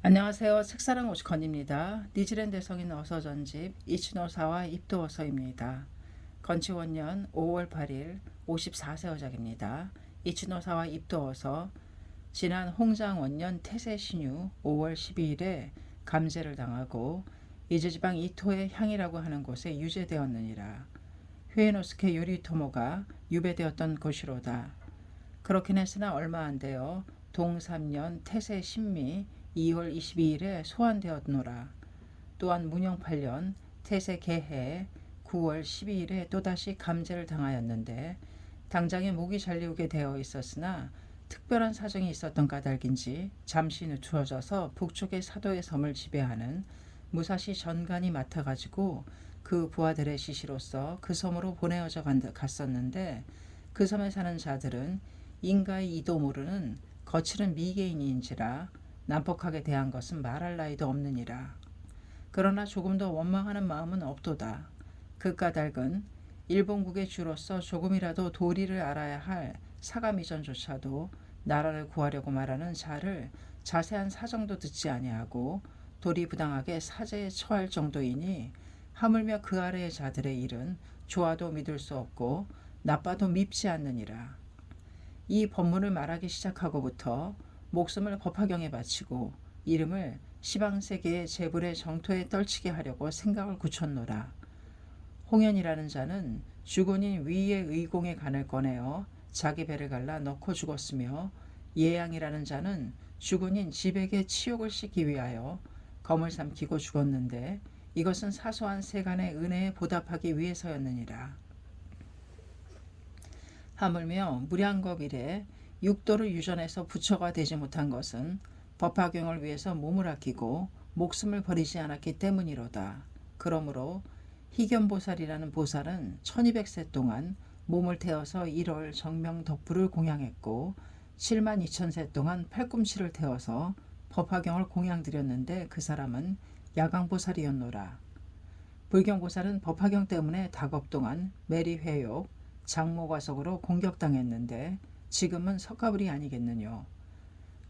안녕하세요. 책사랑 오시건입니다. 뉴질랜드 성인 어서 전집 이치노사와 입도어서입니다. 건치원년 5월 8일 54세 여작입니다. 이치노사와 입도어서 지난 홍장원년 태세 신유 5월 12일에 감제를 당하고 이즈지방 이토의 향이라고 하는 곳에 유죄되었느니라. 휴에노스케 요리토모가 유배되었던 곳이로다. 그렇긴 했으나 얼마 안 되어 동3년 태세 신미 2월 22일에 소환되었노라. 또한 문영 8년 태세 개해 9월 12일에 또다시 감제를 당하였는데 당장에 목이 잘리우게 되어 있었으나 특별한 사정이 있었던 까닭인지 잠시 늦추어져서 북쪽의 사도의 섬을 지배하는 무사시 전간이 맡아가지고 그 부하들의 지시로서 그 섬으로 보내어져 갔었는데 그 섬에 사는 자들은 인가의 이도 모르는 거칠은 미개인인지라 난폭하게 대한 것은 말할 나위도 없느니라. 그러나 조금 더 원망하는 마음은 없도다. 그 까닭은 일본국의 주로서 조금이라도 도리를 알아야 할 사감이전조차도 나라를 구하려고 말하는 자를 자세한 사정도 듣지 아니하고 도리부당하게 사제에 처할 정도이니 하물며 그 아래의 자들의 일은 좋아도 믿을 수 없고 나빠도 밉지 않느니라. 이 법문을 말하기 시작하고부터 목숨을 법화경에 바치고 이름을 시방세계의 재불의 정토에 떨치게 하려고 생각을 굳혔노라. 홍연이라는 자는 주군인 위의 의공의 간을 꺼내어 자기 배를 갈라 넣고 죽었으며 예양이라는 자는 주군인 지백의 치욕을 씻기 위하여 검을 삼키고 죽었는데 이것은 사소한 세간의 은혜에 보답하기 위해서였느니라. 하물며 무량겁 이래 육도를 유전해서 부처가 되지 못한 것은 법화경을 위해서 몸을 아끼고 목숨을 버리지 않았기 때문이로다. 그러므로 희견보살이라는 보살은 1200세 동안 몸을 태워서 1월 정명덕불을 공양했고 7만 2천세 동안 팔꿈치를 태워서 법화경을 공양드렸는데 그 사람은 야광보살이었노라. 불경보살은 법화경 때문에 다겁 동안 매리회욕, 장모과석으로 공격당했는데 지금은 석가불이 아니겠느뇨.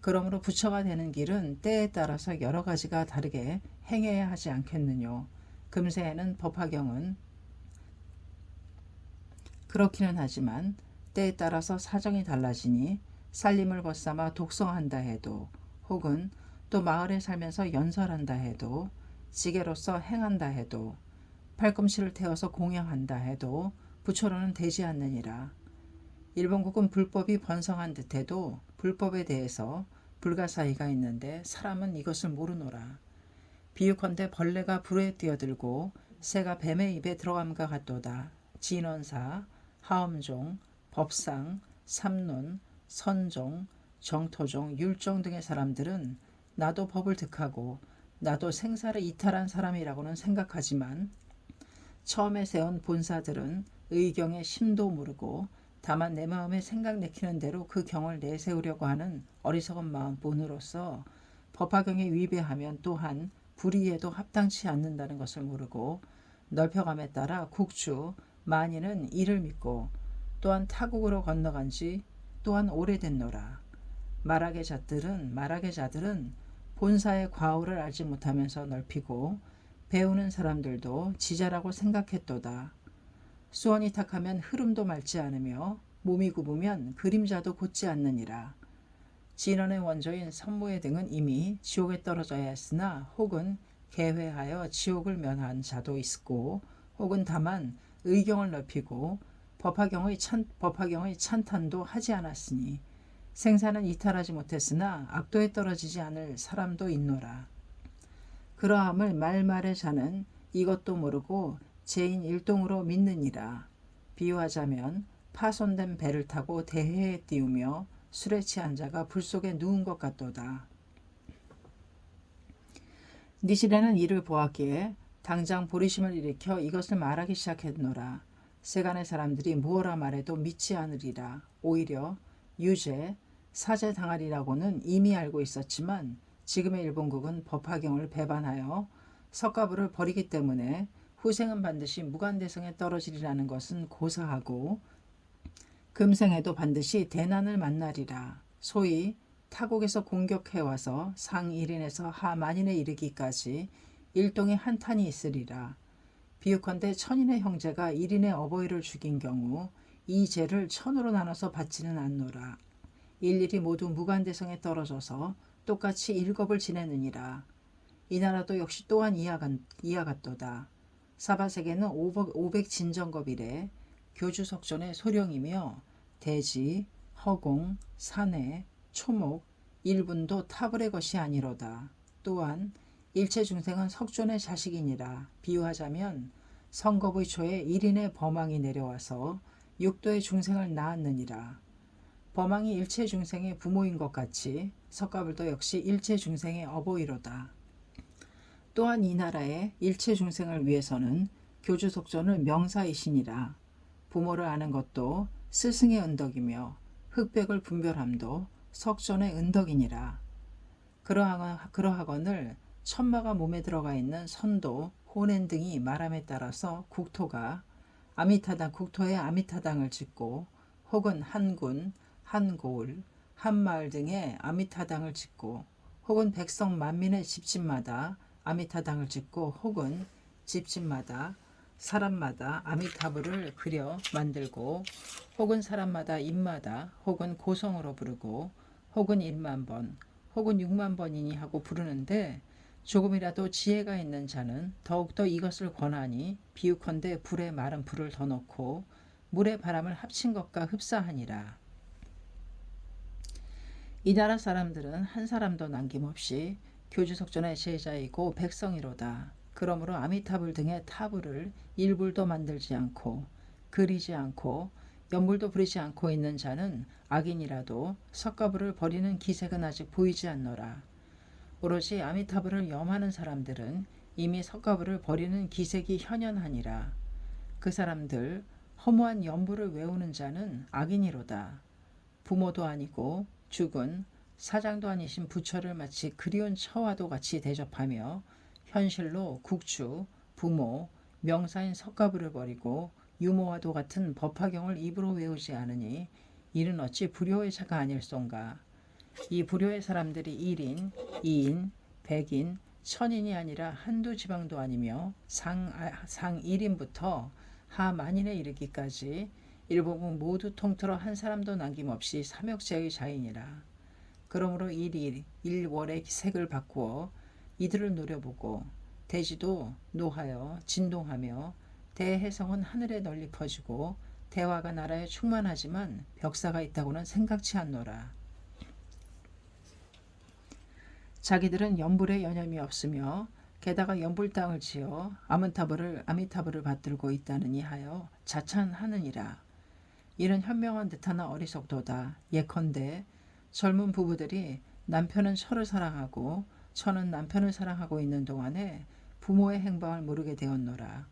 그러므로 부처가 되는 길은 때에 따라서 여러 가지가 다르게 행해야 하지 않겠느뇨. 금세에는 법화경은 그렇기는 하지만 때에 따라서 사정이 달라지니 살림을 벗삼아 독성한다 해도 혹은 또 마을에 살면서 연설한다 해도 지게로서 행한다 해도 팔꿈치를 태워서 공양한다 해도 부처로는 되지 않느니라. 일본국은 불법이 번성한 듯해도 불법에 대해서 불가사의가 있는데 사람은 이것을 모르노라. 비유컨대 벌레가 불에 뛰어들고 새가 뱀의 입에 들어감과 같도다. 진원사, 하엄종, 법상, 삼론, 선종, 정토종, 율종 등의 사람들은 나도 법을 득하고 나도 생사를 이탈한 사람이라고는 생각하지만 처음에 세운 본사들은 의경의 심도 모르고 다만 내 마음에 생각 내키는 대로 그 경을 내세우려고 하는 어리석은 마음뿐으로서 법화경에 위배하면 또한 불의에도 합당치 않는다는 것을 모르고 넓혀감에 따라 국주, 만인은 이를 믿고 또한 타국으로 건너간 지 또한 오래됐노라. 말하게 자들은 본사의 과오를 알지 못하면서 넓히고 배우는 사람들도 지자라고 생각했도다. 수원이 탁하면 흐름도 맑지 않으며 몸이 굽으면 그림자도 곧지 않느니라. 진원의 원조인 선무회 등은 이미 지옥에 떨어져야 했으나 혹은 개회하여 지옥을 면한 자도 있고 혹은 다만 의경을 넓히고 법화경의 찬탄도 하지 않았으니 생사는 이탈하지 못했으나 악도에 떨어지지 않을 사람도 있노라. 그러함을 말말의 자는 이것도 모르고 죄인 일동으로 믿느니라. 비유하자면 파손된 배를 타고 대해에 띄우며 술에 취한 자가 불 속에 누운 것 같도다. 니시레는 이를 보았기에 당장 보리심을 일으켜 이것을 말하기 시작했노라. 세간의 사람들이 무엇라 말해도 믿지 않으리라. 오히려 유죄, 사죄 당하리라고는 이미 알고 있었지만 지금의 일본국은 법화경을 배반하여 석가불을 버리기 때문에 후생은 반드시 무간대성에 떨어지리라는 것은 고사하고 금생에도 반드시 대난을 만나리라. 소위 타국에서 공격해와서 상 1인에서 하 만인에 이르기까지 일동의 한탄이 있으리라. 비유컨대 천인의 형제가 1인의 어버이를 죽인 경우 이 죄를 천으로 나눠서 받지는 않노라. 일일이 모두 무간대성에 떨어져서 똑같이 일겁을 지내느니라. 이 나라도 역시 또한 이와 같도다. 사바세계는 500진정겁이래 교주석존의 소령이며 대지, 허공, 산해, 초목, 일분도 타불의 것이 아니로다. 또한 일체 중생은 석존의 자식이니라. 비유하자면 성겁의 초에 1인의 범왕이 내려와서 6도의 중생을 낳았느니라. 범왕이 일체 중생의 부모인 것 같이 석가불도 역시 일체 중생의 어버이로다. 또한 이 나라의 일체 중생을 위해서는 교주속존을 명사이시니라. 부모를 아는 것도 스승의 은덕이며 흑백을 분별함도 석존의 은덕이니라. 그러하거늘 천마가 몸에 들어가 있는 선도, 호넨 등이 말함에 따라서 국토가 아미타당 국토에 아미타당을 짓고 혹은 한군, 한고을, 한마을 등의 아미타당을 짓고 혹은 백성 만민의 집집마다 아미타당을 짓고 혹은 집집마다 사람마다 아미타불을 그려 만들고 혹은 사람마다 입마다 혹은 고성으로 부르고 혹은 1만번 혹은 6만번이니 하고 부르는데 조금이라도 지혜가 있는 자는 더욱더 이것을 권하니 비유컨대 불에 마른 불을 더 넣고 물의 바람을 합친 것과 흡사하니라. 이 나라 사람들은 한 사람도 남김없이 교주석존의 제자이고 백성이로다. 그러므로 아미타불 등의 타불을 일불도 만들지 않고 그리지 않고 연불도 부리지 않고 있는 자는 악인이라도 석가불을 버리는 기색은 아직 보이지 않노라. 오로지 아미타불을 염하는 사람들은 이미 석가불을 버리는 기색이 현연하니라. 그 사람들 허무한 연불을 외우는 자는 악인이로다. 부모도 아니고 죽은 사장도 아니신 부처를 마치 그리운 처와도 같이 대접하며 현실로 국주, 부모, 명사인 석가불을 버리고 유모와도 같은 법화경을 입으로 외우지 않으니 이는 어찌 불효의 자가 아닐손가. 이 불효의 사람들이 1인, 2인, 100인, 1000인이 아니라 한두 지방도 아니며 상 1인부터 하 만인에 이르기까지 일복은 모두 통틀어 한 사람도 남김없이 삼역제의 자이니라. 그러므로 일월의 색을 바꾸어 이들을 노려보고 대지도 노하여 진동하며 대해성은 하늘에 널리 퍼지고 대화가 나라에 충만하지만 벽사가 있다고는 생각치 않노라. 자기들은 연불에 여념이 없으며 게다가 연불 땅을 지어 아미타불을 받들고 있다느니 하여 자찬하느니라. 이는 현명한 듯하나 어리석도다. 예컨대 젊은 부부들이 남편은 처를 사랑하고 처는 남편을 사랑하고 있는 동안에 부모의 행방을 모르게 되었노라.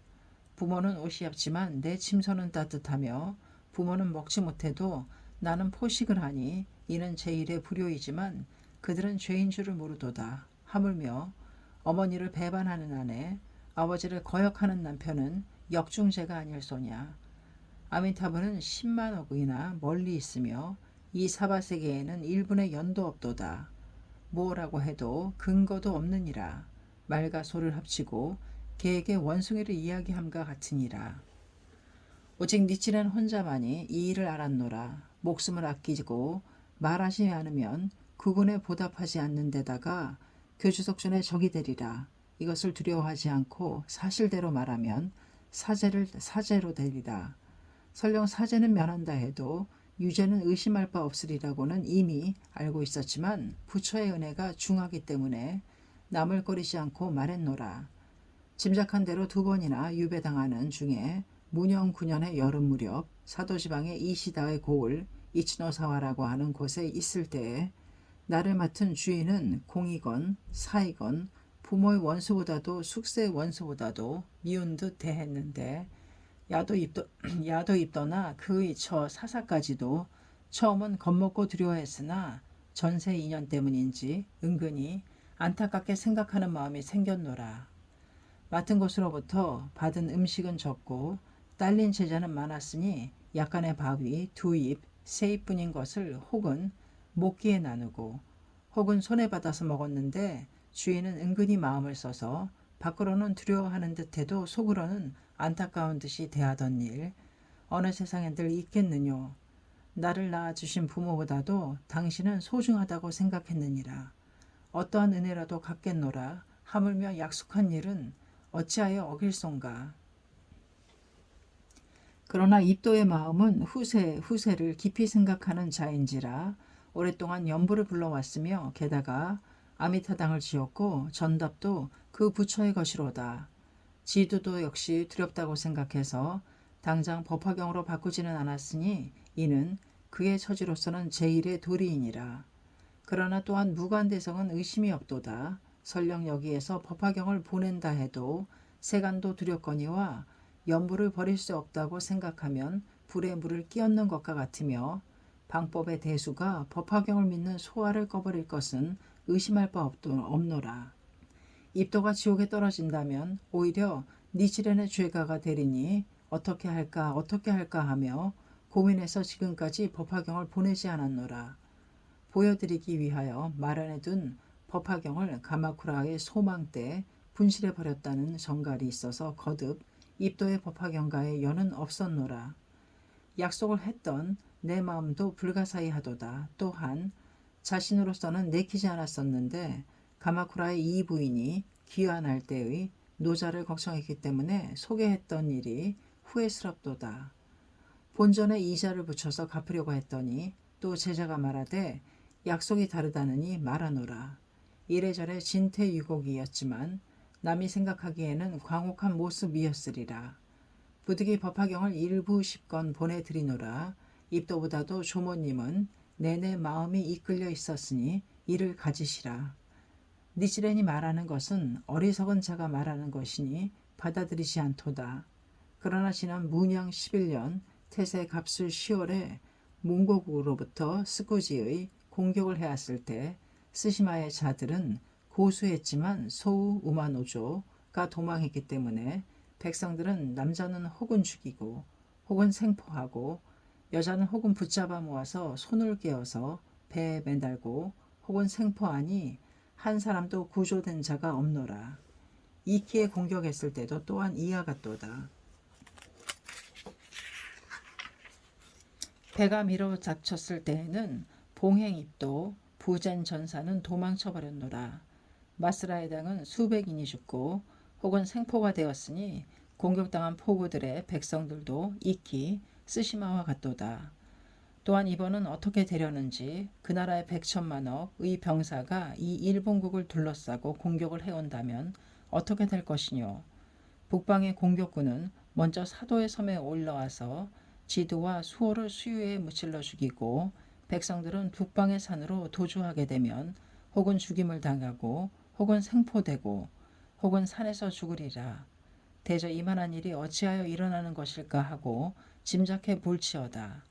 부모는 옷이 얇지만 내 침선은 따뜻하며 부모는 먹지 못해도 나는 포식을 하니 이는 제1의 불효이지만 그들은 죄인 줄을 모르도다. 하물며 어머니를 배반하는 아내, 아버지를 거역하는 남편은 역중죄가 아닐소냐. 아미타불은 10만억이나 멀리 있으며 이 사바세계에는 일분의 연도 없도다. 뭐라고 해도 근거도 없느니라. 말과 소를 합치고 개에게 원숭이를 이야기함과 같으니라. 오직 니치는 혼자만이 이 일을 알았노라. 목숨을 아끼고 말하지 않으면 그군에 보답하지 않는 데다가 교주석존의 적이 되리라. 이것을 두려워하지 않고 사실대로 말하면 사제로 되리라. 설령 사제는 면한다 해도 유죄는 의심할 바 없으리라고는 이미 알고 있었지만 부처의 은혜가 중하기 때문에 남을 거리지 않고 말했노라. 짐작한 대로 2번이나 유배당하는 중에 문영 9년의 여름 무렵 사도지방의 이시다의 고을 이치노사와라고 하는 곳에 있을 때에 나를 맡은 주인은 공이건 사이건 부모의 원수보다도 숙세의 원수보다도 미운 듯 대했는데 야도 입더나 그의 처 사사까지도 처음은 겁먹고 두려워했으나 전세 인연 때문인지 은근히 안타깝게 생각하는 마음이 생겼노라. 맡은 곳으로부터 받은 음식은 적고 딸린 제자는 많았으니 약간의 밥이 2입, 3입뿐인 것을 혹은 목기에 나누고 혹은 손에 받아서 먹었는데 주인은 은근히 마음을 써서 밖으로는 두려워하는 듯해도 속으로는 안타까운 듯이 대하던 일, 어느 세상엔들 있겠느뇨. 나를 낳아주신 부모보다도 당신은 소중하다고 생각했느니라. 어떠한 은혜라도 갚겠노라. 하물며 약속한 일은 어찌하여 어길손가. 그러나 입도의 마음은 후세를 깊이 생각하는 자인지라 오랫동안 연부를 불러왔으며 게다가 아미타당을 지었고 전답도 그 부처의 것이로다. 지두도 역시 두렵다고 생각해서 당장 법화경으로 바꾸지는 않았으니 이는 그의 처지로서는 제1의 도리이니라. 그러나 또한 무관대성은 의심이 없도다. 설령 여기에서 법화경을 보낸다 해도 세간도 두렵거니와 연부를 버릴 수 없다고 생각하면 불에 물을 끼얹는 것과 같으며 방법의 대수가 법화경을 믿는 소화를 꺼버릴 것은 의심할 바 없노라. 입도가 지옥에 떨어진다면 오히려 니치렌의 죄가가 되리니 어떻게 할까 하며 고민해서 지금까지 법화경을 보내지 않았노라. 보여드리기 위하여 마련해둔 법화경을 가마쿠라의 소망 때 분실해 버렸다는 정갈이 있어서 거듭 입도의 법화경과의 연은 없었노라. 약속을 했던 내 마음도 불가사의 하도다. 또한 자신으로서는 내키지 않았었는데 가마쿠라의 이 부인이 귀환할 때의 노자를 걱정했기 때문에 소개했던 일이 후회스럽도다. 본전에 이자를 붙여서 갚으려고 했더니 또 제자가 말하되 약속이 다르다느니 말하노라. 이래저래 진퇴유곡이었지만 남이 생각하기에는 광혹한 모습이었으리라. 부득이 법화경을 일부 10권 보내드리노라. 입도보다도 조모님은 내내 마음이 이끌려 있었으니 이를 가지시라. 니치렌이 말하는 것은 어리석은 자가 말하는 것이니 받아들이지 않도다. 그러나 지난 문양 11년 태세 갑술 10월에 몽고국으로부터 스쿠지의 공격을 해왔을 때 스시마의 자들은 고수했지만 소우 우마노조가 도망했기 때문에 백성들은 남자는 혹은 죽이고 혹은 생포하고 여자는 혹은 붙잡아 모아서 손을 깨어서 배에 매달고 혹은 생포하니 한 사람도 구조된 자가 없노라. 이키에 공격했을 때도 또한 이와 같도다. 배가 밀어 닥쳤을 때에는 봉행입도 부젠 전사는 도망쳐버렸노라. 마스라의 당은 수백인이 죽고 혹은 생포가 되었으니 공격당한 포구들의 백성들도 익히 스시마와 같도다. 또한 이번은 어떻게 되려는지 그 나라의 100천만억의 병사가 이 일본국을 둘러싸고 공격을 해온다면 어떻게 될 것이뇨. 북방의 공격군은 먼저 사도의 섬에 올라와서 지도와 수호를 수유에 무찔러 죽이고 백성들은 북방의 산으로 도주하게 되면 혹은 죽임을 당하고 혹은 생포되고 혹은 산에서 죽으리라. 대저 이만한 일이 어찌하여 일어나는 것일까 하고 짐작해 볼지어다.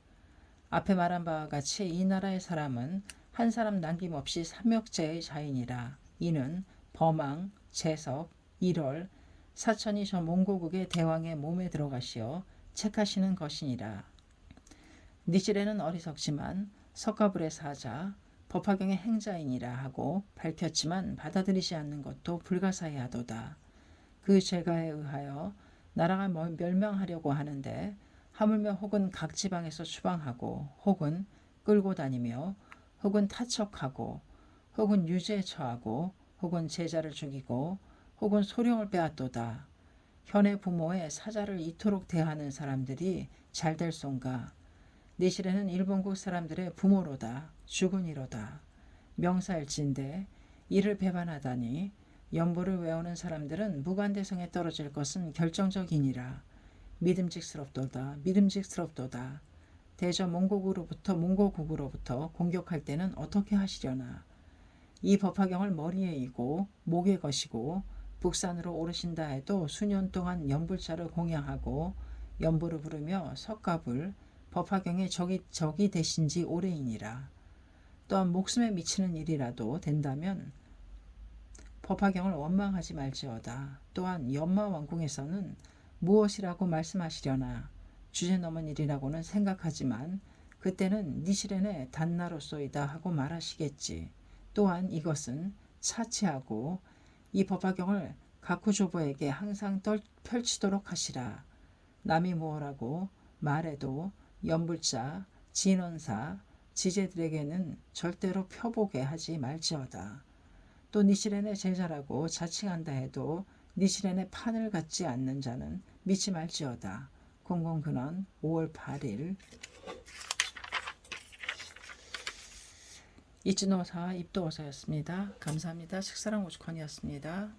앞에 말한 바와 같이 이 나라의 사람은 한 사람 남김없이 삼역제의 자인이라. 이는 범왕, 재석, 일월, 사천이 저 몽고국의 대왕의 몸에 들어가시어 책하시는 것이니라. 니치레는 어리석지만 석가불의 사자, 법화경의 행자이니라 하고 밝혔지만 받아들이지 않는 것도 불가사의하도다. 그 죄가에 의하여 나라가 멸망하려고 하는데 하물며 혹은 각 지방에서 추방하고 혹은 끌고 다니며 혹은 타척하고 혹은 유죄에 처하고 혹은 제자를 죽이고 혹은 소령을 빼앗도다. 현의 부모의 사자를 이토록 대하는 사람들이 잘 될 손가. 내실에는 일본국 사람들의 부모로다. 죽은이로다. 명사일진데 이를 배반하다니 연보를 외우는 사람들은 무관대성에 떨어질 것은 결정적이니라. 믿음직스럽도다. 대저 몽고국으로부터 공격할 때는 어떻게 하시려나. 이 법화경을 머리에 이고 목에 거시고 북산으로 오르신다 해도 수년 동안 연불자를 공양하고 연보를 부르며 석가불 법화경의 적이 되신 지 오래이니라. 또한 목숨에 미치는 일이라도 된다면 법화경을 원망하지 말지어다. 또한 연마왕궁에서는 무엇이라고 말씀하시려나. 주제넘은 일이라고는 생각하지만 그때는 니시렌의 단나로소이다 하고 말하시겠지. 또한 이것은 차치하고 이 법화경을 가쿠조보에게 항상 펼치도록 하시라. 남이 무엇라고 말해도 연불자, 진원사, 지제들에게는 절대로 펴보게 하지 말지어다. 또 니시렌의 제자라고 자칭한다 해도 니시렌의 판을 갖지 않는 자는 믿지 말지어다. 공공근원 5월 8일 이치노사 입도어사였습니다. 감사합니다. 식사랑 오죽헌이었습니다.